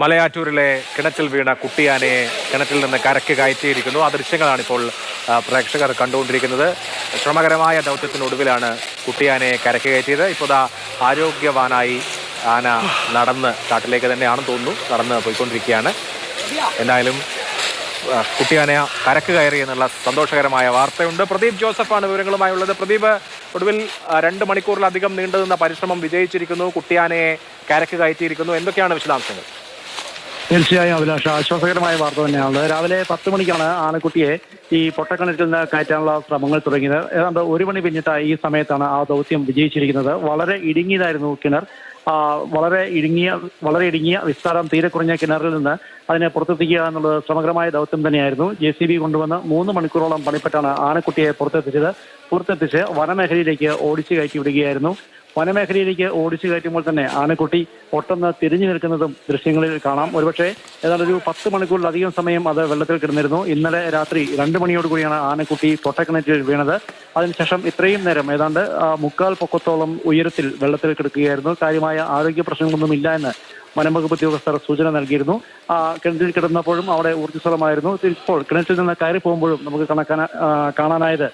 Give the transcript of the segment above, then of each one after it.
മലയാറ്റൂരിലെ കിണറ്റിൽ വീണ കുട്ടിയാനയെ കിണറ്റിൽ നിന്ന് കരയ്ക്ക് കയറ്റിയിരിക്കുന്നു. ആ ദൃശ്യങ്ങളാണ് ഇപ്പോൾ പ്രേക്ഷകർ കണ്ടുകൊണ്ടിരിക്കുന്നത്. ശ്രമകരമായ ദൗത്യത്തിനൊടുവിലാണ് കുട്ടിയാനയെ കരയ്ക്ക് കയറ്റിയത്. ഇപ്പോൾ ആരോഗ്യവാനായി ആന നടന്ന് കാട്ടിലേക്ക് തന്നെയാണെന്ന് തോന്നുന്നു, നടന്ന് പോയിക്കൊണ്ടിരിക്കുകയാണ്. എന്തായാലും കുട്ടിയാന കരക്ക് കയറി എന്നുള്ള സന്തോഷകരമായ വാർത്തയുണ്ട്. പ്രദീപ് ജോസഫാണ് വിവരങ്ങളുമായുള്ളത്. പ്രദീപ്, ഒടുവിൽ 2 മണിക്കൂറിലധികം നീണ്ടുനിന്ന പരിശ്രമം വിജയിച്ചിരിക്കുന്നു. കുട്ടിയാനയെ കരക്ക് കയറ്റിയിരിക്കുന്നു. എന്തൊക്കെയാണ് വിശദാംശങ്ങൾ? തീർച്ചയായും അഭിലാഷ, ആശ്വാസകരമായ വാർത്ത തന്നെയാണ്. രാവിലെ 10 മണിക്കാണ് ആനക്കുട്ടിയെ ഈ പൊട്ടക്കിണറ്റിൽ നിന്ന് കയറ്റാനുള്ള ശ്രമങ്ങൾ തുടങ്ങിയത്. ഏതാണ്ട് 1 മണി പിന്നിട്ട് ഈ സമയത്താണ് ആ ദൗത്യം വിജയിച്ചിരിക്കുന്നത്. വളരെ ഇടുങ്ങിയതായിരുന്നു കിണർ. വളരെ ഇടുങ്ങിയ വിസ്താരം തീരെ കുറഞ്ഞ കിണറിൽ നിന്ന് അതിനെ പുറത്തെത്തിക്കുക എന്നുള്ളത് ശ്രമകരമായ ദൗത്യം തന്നെയായിരുന്നു. JCB കൊണ്ടുവന്ന് 3 മണിക്കൂറോളം പണിപ്പെട്ടാണ് ആനക്കുട്ടിയെ പുറത്തെത്തിച്ച് വനമേഖലയിലേക്ക് ഓടിച്ചു കയറ്റി വിടുകയായിരുന്നു. വനമേഖലയിലേക്ക് ഓടിച്ചു കയറ്റുമ്പോൾ തന്നെ ആനക്കുട്ടി ഒട്ടൊന്ന് തിരിഞ്ഞു നിൽക്കുന്നതും ദൃശ്യങ്ങളിൽ കാണാം. ഒരുപക്ഷെ ഏതാണ്ട് ഒരു 10 മണിക്കൂറിലധികം സമയം അത് വെള്ളത്തിൽ കിടന്നിരുന്നു. ഇന്നലെ രാത്രി 2 മണിയോടുകൂടിയാണ് ആനക്കുട്ടി പൊട്ടക്കിണറ്റിൽ വീണത്. അതിനുശേഷം ഇത്രയും നേരം ഏതാണ്ട് 3/4 പൊക്കത്തോളം ഉയരത്തിൽ വെള്ളത്തിൽ കിടക്കുകയായിരുന്നു. കാര്യമായ ആരോഗ്യ പ്രശ്നങ്ങളൊന്നും ഇല്ല എന്ന് വനംവകുപ്പ് ഉദ്യോഗസ്ഥർ സൂചന നൽകിയിരുന്നു. കിണറ്റിൽ കിടന്നപ്പോഴും അവിടെ ഊർജ്ജസ്വലമായിരുന്നു. ഇപ്പോൾ കിണറ്റിൽ നിന്ന് കയറി പോകുമ്പോഴും നമുക്ക് കാണാനായത്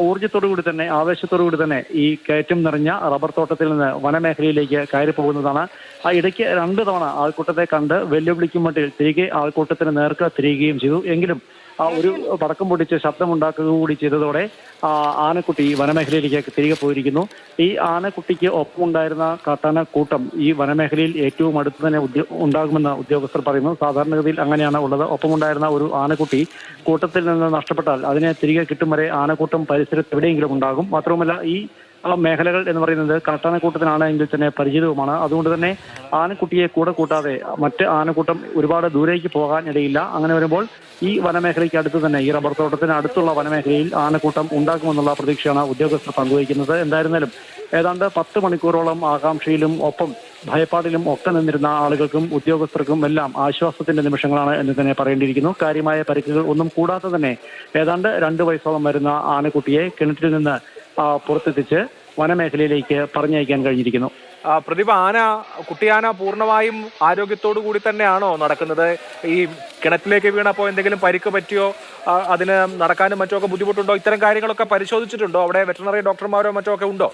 ഊർജ്ജത്തോടുകൂടി തന്നെ, ആവേശത്തോടുകൂടി തന്നെ ഈ കയറ്റം നിറഞ്ഞ റബ്ബർ തോട്ടത്തിൽ നിന്ന് വനമേഖലയിലേക്ക് കയറി പോകുന്നതാണ്. ഇടയ്ക്ക് 2 തവണ ആൾക്കൂട്ടത്തെ കണ്ട് വെല്ലുവിളിക്കും മട്ടിൽ തിരികെ ആൾക്കൂട്ടത്തിന് നേർക്ക് തിരികുകയും ചെയ്തു. എങ്കിലും ഒരു പടക്കം പൊട്ടിച്ച് ശബ്ദമുണ്ടാക്കുക കൂടി ചെയ്തതോടെ ആനക്കുട്ടി വനമേഖലയിലേക്ക് തിരികെ പോയിരിക്കുന്നു. ഈ ആനക്കുട്ടിക്ക് ഒപ്പമുണ്ടായിരുന്ന കാട്ടാന കൂട്ടം ഈ വനമേഖലയിൽ ഏറ്റവും അടുത്ത് തന്നെ ഉണ്ടാകുമെന്ന് ഉദ്യോഗസ്ഥർ പറയുന്നു. സാധാരണഗതിയിൽ അങ്ങനെയാണ് ഉള്ളത്. ഒപ്പമുണ്ടായിരുന്ന ഒരു ആനക്കുട്ടി കൂട്ടത്തിൽ നിന്ന് നഷ്ടപ്പെട്ടാൽ അതിനെ തിരികെ കിട്ടും വരെ ആനക്കൂട്ടം പരിസരത്ത് എവിടെയെങ്കിലും ഉണ്ടാകും. മാത്രവുമല്ല, ഈ മേഖലകൾ എന്ന് പറയുന്നത് കാട്ടാനക്കൂട്ടത്തിനാണ് എങ്കിൽ തന്നെ പരിചിതവുമാണ്. അതുകൊണ്ട് തന്നെ ആനക്കുട്ടിയെ കൂടെ കൂട്ടാതെ മറ്റ് ആനക്കൂട്ടം ഒരുപാട് ദൂരേക്ക് പോകാൻ ഇടയില്ല. അങ്ങനെ വരുമ്പോൾ ഈ വനമേഖലയ്ക്ക് അടുത്ത് തന്നെ, ഈ റബ്ബർ തോട്ടത്തിന് അടുത്തുള്ള വനമേഖലയിൽ ആനക്കൂട്ടം ഉണ്ടാക്കുമെന്നുള്ള പ്രതീക്ഷയാണ് ഉദ്യോഗസ്ഥർ പങ്കുവയ്ക്കുന്നത്. എന്തായിരുന്നാലും ഏതാണ്ട് 10 മണിക്കൂറോളം ആകാംക്ഷയിലും ഒപ്പം ഭയപ്പാടിലും ഒക്കെ നിന്നിരുന്ന ആളുകൾക്കും ഉദ്യോഗസ്ഥർക്കും എല്ലാം ആശ്വാസത്തിന്റെ നിമിഷങ്ങളാണ് എന്ന് തന്നെ പറയേണ്ടിയിരിക്കുന്നു. കാര്യമായ പരിക്കുകൾ ഒന്നും കൂടാതെ തന്നെ ഏതാണ്ട് 2 വയസ്സോളം വരുന്ന ആനക്കുട്ടിയെ കിണറ്റിൽ നിന്ന് പുറത്തെത്തിച്ച് വനമേഖലയിലേക്ക് പറഞ്ഞയക്കാൻ കഴിഞ്ഞിരിക്കുന്നു. പ്രതിഭ, കുട്ടിയാന പൂർണ്ണമായും ആരോഗ്യത്തോടു കൂടി തന്നെയാണോ നടക്കുന്നത്? ഈ കിണറ്റിലേക്ക് വീണപ്പോൾ എന്തെങ്കിലും പരിക്ക് പറ്റിയോ? അതിന് നടക്കാനും മറ്റോ ബുദ്ധിമുട്ടുണ്ടോ? ഇത്തരം കാര്യങ്ങളൊക്കെ പരിശോധിച്ചിട്ടുണ്ടോ? അവിടെ വെറ്ററിനറി ഡോക്ടർമാരോ മറ്റോ ഒക്കെ ഉണ്ടോ?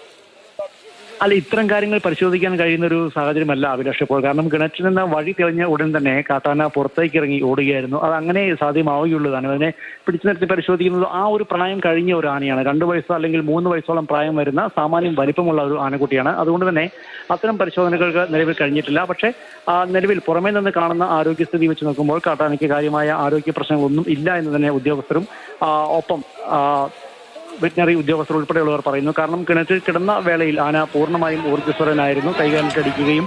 അല്ല, ഇത്തരം കാര്യങ്ങൾ പരിശോധിക്കാൻ കഴിയുന്ന ഒരു സാഹചര്യമല്ല അഭിലാഷ് ഇപ്പോൾ. കാരണം കിണറ്റിൽ നിന്ന് വഴി തെളിഞ്ഞ ഉടൻ തന്നെ കാട്ടാന പുറത്തേക്ക് ഇറങ്ങി ഓടുകയായിരുന്നു. അത് അങ്ങനെ സാധ്യമാവുകയുള്ളൂ. അതിനെ പിടിച്ചു നിർത്തി പരിശോധിക്കുന്നത് ആ ഒരു പ്രായം കഴിഞ്ഞ ഒരു ആനയാണ്. 2 വയസ്സോ അല്ലെങ്കിൽ 3 വയസ്സോളം പ്രായം വരുന്ന സാമാന്യം വലിപ്പമുള്ള ഒരു ആനക്കുട്ടിയാണ്. അതുകൊണ്ട് തന്നെ അത്തരം പരിശോധനകൾക്ക് നിലവിൽ കഴിഞ്ഞിട്ടില്ല. പക്ഷേ നിലവിൽ പുറമേ നിന്ന് കാണുന്ന ആരോഗ്യസ്ഥിതി വെച്ച് നോക്കുമ്പോൾ കാട്ടാനയ്ക്ക് കാര്യമായ ആരോഗ്യ പ്രശ്നങ്ങളൊന്നും ഇല്ല എന്ന് തന്നെ ഉദ്യോഗസ്ഥരും ഒപ്പം വെറ്റിനറി ഉദ്യോഗസ്ഥർ ഉൾപ്പെടെയുള്ളവർ പറയുന്നു. കാരണം കിണറ്റിൽ കിടന്ന വേളയിൽ ആന പൂർണ്ണമായും ഊർജ്ജസ്വരനായിരുന്നു. കൈകാലിട്ടടിക്കുകയും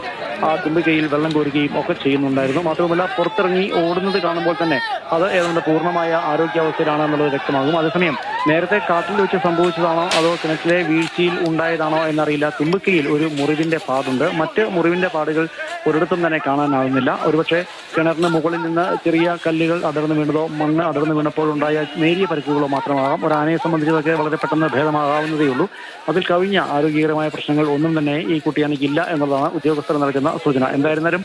തുമ്പിക്കൈയിൽ വെള്ളം കോരുകയും ഒക്കെ ചെയ്യുന്നുണ്ടായിരുന്നു. മാത്രമല്ല, പുറത്തിറങ്ങി ഓടുന്നത് കാണുമ്പോൾ തന്നെ അത് ഏതാണ്ട് പൂർണ്ണമായ ആരോഗ്യാവസ്ഥയിലാണ് എന്നുള്ളത് വ്യക്തമാകും. അതേസമയം നേരത്തെ കാട്ടിൽ വെച്ച് സംഭവിച്ചതാണോ അതോ കിണറ്റിലെ വീഴ്ചയിൽ ഉണ്ടായതാണോ എന്നറിയില്ല. തുമ്പിക്കൈയിൽ ഒരു മുറിവിന്റെ പാടുണ്ട്. മറ്റ് മുറിവിന്റെ പാടുകൾ ഒരിടത്തും തന്നെ കാണാനാവുന്നില്ല. ഒരുപക്ഷെ കിണറിന് മുകളിൽ നിന്ന് ചെറിയ കല്ലുകൾ അടർന്നു വീണതോ മണ്ണ് അടർന്നു വീണപ്പോഴുണ്ടായ നേരിയ പരിക്കുകളോ മാത്രമാകാം. ഒരു ആനയെ സംബന്ധിച്ചതൊക്കെ വളരെ പെട്ടെന്ന് ഭേദമാകാവുന്നതേ ഉള്ളൂ. അതിൽ കവിഞ്ഞ ആരോഗ്യകരമായ പ്രശ്നങ്ങൾ ഒന്നും തന്നെ ഈ കുട്ടിയാനയ്ക്കില്ല എന്നുള്ളതാണ് ഉദ്യോഗസ്ഥർ നൽകുന്ന സൂചന. എന്തായിരുന്നാലും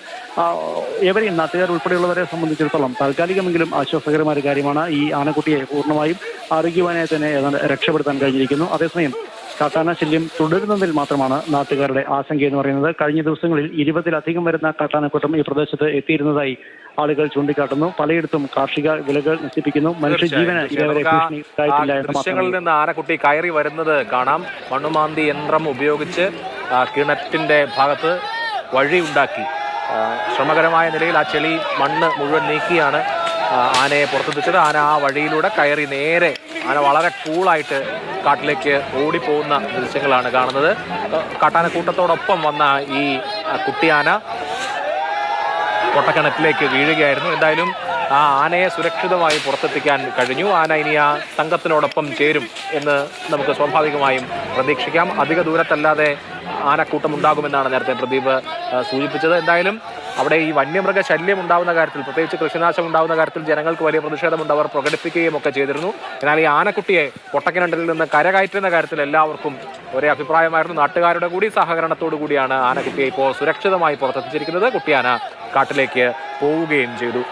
ഏവരെയും നാട്ടുകാർ ഉൾപ്പെടെയുള്ളവരെ സംബന്ധിച്ചിടത്തോളം താൽക്കാലികമെങ്കിലും ആശ്വാസകരമായ ഒരു കാര്യമാണ്. ഈ ആനക്കുട്ടിയെ പൂർണ്ണമായും ആരോഗ്യവാനായി തന്നെ ഏതാണ്ട് രക്ഷപ്പെടുത്താൻ കഴിഞ്ഞിരിക്കുന്നു. അതേസമയം കാട്ടാന ശല്യം തുടരുന്നതിൽ മാത്രമാണ് നാട്ടുകാരുടെ ആശങ്ക എന്ന് പറയുന്നത്. കഴിഞ്ഞ ദിവസങ്ങളിൽ 20-ലധികം വരുന്ന കാട്ടാനക്കൂട്ടം ഈ പ്രദേശത്ത് എത്തിയിരുന്നതായി ആളുകൾ ചൂണ്ടിക്കാട്ടുന്നു. പലയിടത്തും കാർഷിക വിളകൾ നശിപ്പിക്കുന്നു. മനുഷ്യജീവന് ഇതേവരെ ദൃശ്യങ്ങളിൽ നിന്ന് ആനക്കുട്ടി കയറി വരുന്നത് കാണാം. മണ്ണുമാന്തി യന്ത്രം ഉപയോഗിച്ച് കിണറ്റിന്റെ ഭാഗത്ത് വഴിയുണ്ടാക്കി ശ്രമകരമായ നിലയിൽ ആ ചെളി മണ്ണ് മുഴുവൻ നീക്കിയാണ് ആനയെ പുറത്തെത്തിച്ചത്. ആന ആ വഴിയിലൂടെ കയറി നേരെ ആന വളരെ കൂളായിട്ട് കാട്ടിലേക്ക് ഓടിപ്പോകുന്ന ദൃശ്യങ്ങളാണ് കാണുന്നത്. കാട്ടാനക്കൂട്ടത്തോടൊപ്പം വന്ന ഈ കുട്ടിയാന പൊട്ടക്കിണറ്റിലേക്ക് വീഴുകയായിരുന്നു. എന്തായാലും ആ ആനയെ സുരക്ഷിതമായി പുറത്തെത്തിക്കാൻ കഴിഞ്ഞു. ആന ഇനി ആ സംഘത്തിനോടൊപ്പം ചേരും എന്ന് നമുക്ക് സ്വാഭാവികമായും പ്രതീക്ഷിക്കാം. അധിക ദൂരത്തല്ലാതെ ആനക്കൂട്ടം ഉണ്ടാകുമെന്നാണ് നേരത്തെ പ്രദീപ് സൂചിപ്പിച്ചത്. എന്തായാലും അവിടെ ഈ വന്യമൃഗ ശല്യം ഉണ്ടാകുന്ന കാര്യത്തിൽ, പ്രത്യേകിച്ച് കൃഷിനാശം ഉണ്ടാകുന്ന കാര്യത്തിൽ ജനങ്ങൾക്ക് വലിയ പ്രതിഷേധമുണ്ട്. അവർ പ്രകടിപ്പിക്കുകയും ഒക്കെ ചെയ്തിരുന്നു. എന്നാൽ ഈ ആനക്കുട്ടിയെ പൊട്ടക്കിണറ്റിൽ നിന്ന് കരകയറ്റുന്ന കാര്യത്തിൽ എല്ലാവർക്കും ഒരേ അഭിപ്രായമായിരുന്നു. നാട്ടുകാരുടെ കൂടി സഹകരണത്തോടു കൂടിയാണ് ആനക്കുട്ടിയെ ഇപ്പോൾ സുരക്ഷിതമായി പുറത്തെത്തിച്ചിരിക്കുന്നത്. കുട്ടിയാന കാട്ടിലേക്ക് പോവുകയും ചെയ്തു.